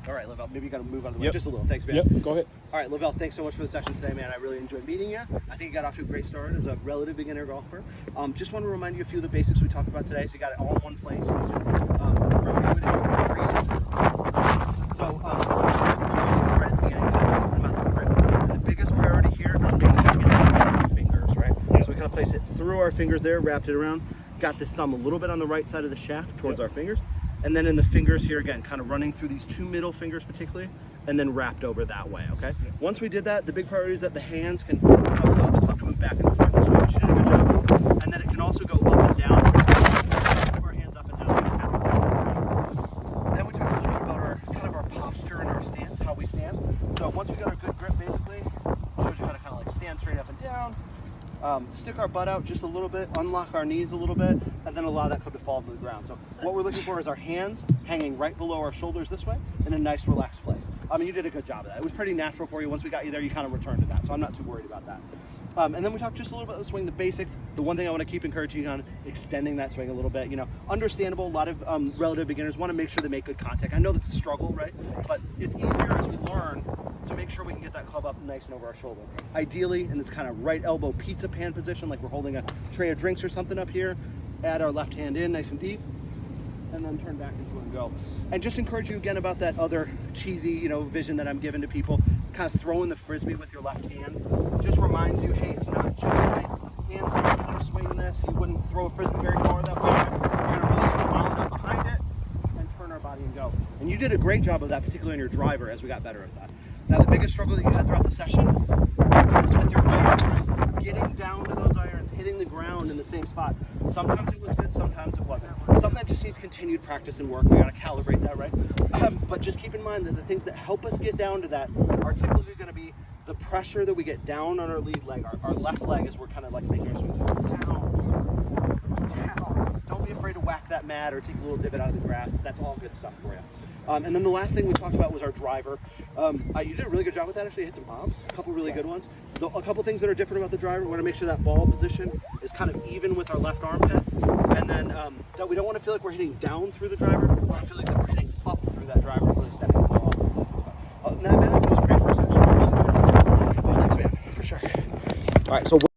All right, Lovell, maybe you got to move out of the way Yep. just a little. Thanks, man. Yep, go ahead. All right, Lovell, thanks so much for the session today, man. I really enjoyed meeting you. I think you got off to a great start as a relative beginner golfer. Just want to remind you a few of the basics we talked about today, so you got it all in one place. Review it if you agree. So, right at the beginning, talking about the grip. And the biggest priority here is making sure we get that fingers, right? Yep. So we kind of place it through our fingers there, wrapped it around, got this thumb a little bit on the right side of the shaft towards our fingers. And then in the fingers here again, kind of running through these two middle fingers particularly, and then wrapped over that way, okay? Once we did that, the big priority is that the hands can allow the club to move back and forth this way, which you did a good job of. And then it can also go up and down. Move our hands up and down. Then we talked a little bit about our kind of our posture and our stance, how we stand. So once we got our good grip, basically, showed you how to kind of like stand straight up and down. Stick our butt out just a little bit, unlock our knees a little bit, and then allow that club to fall to the ground. So what we're looking for is our hands hanging right below our shoulders this way in a nice relaxed place. You did a good job of that. It was pretty natural for you. Once we got you there, you kind of returned to that. So I'm not too worried about that. And then we talked just a little bit about the swing, the basics. The one thing I want to keep encouraging you on, extending that swing a little bit. Understandable, a lot of relative beginners want to make sure they make good contact. I know that's a struggle, right? But it's easier as we learn to make sure we can get that club up nice and over our shoulder. Ideally, in this kind of right elbow pizza pan position, like we're holding a tray of drinks or something up here, add our left hand in nice and deep, and then turn back into and go. And just encourage you again about that other cheesy, vision that I'm giving to people, kind of throwing the frisbee with your left hand. Just reminds you, hey, it's not just my hands and arms that are swinging this. You wouldn't throw a frisbee very far that way. We're gonna really get wound up behind it and turn our body and go. And you did a great job of that, particularly on your driver as we got better at that. Now, the biggest struggle that you had throughout the session was with your irons, right? Getting down to those irons, hitting the ground in the same spot. Sometimes it was good, sometimes it wasn't. Something that just needs continued practice and work. We gotta calibrate that, right? But just keep in mind that the things that help us get down to that are typically gonna be the pressure that we get down on our lead leg, our left leg, as we're kind of like making our swings down. Don't be afraid to whack that mat or take a little divot out of the grass. That's all good stuff for you. And then the last thing we talked about was our driver. You did a really good job with that. Actually, you hit some bombs, a couple really good ones. A couple things that are different about the driver. We want to make sure that ball position is kind of even with our left armpit, and then that we don't want to feel like we're hitting down through the driver. We want to feel like we're hitting up through that driver, really setting the ball up. That was a great first section. Thanks, man, for sure. All right, so.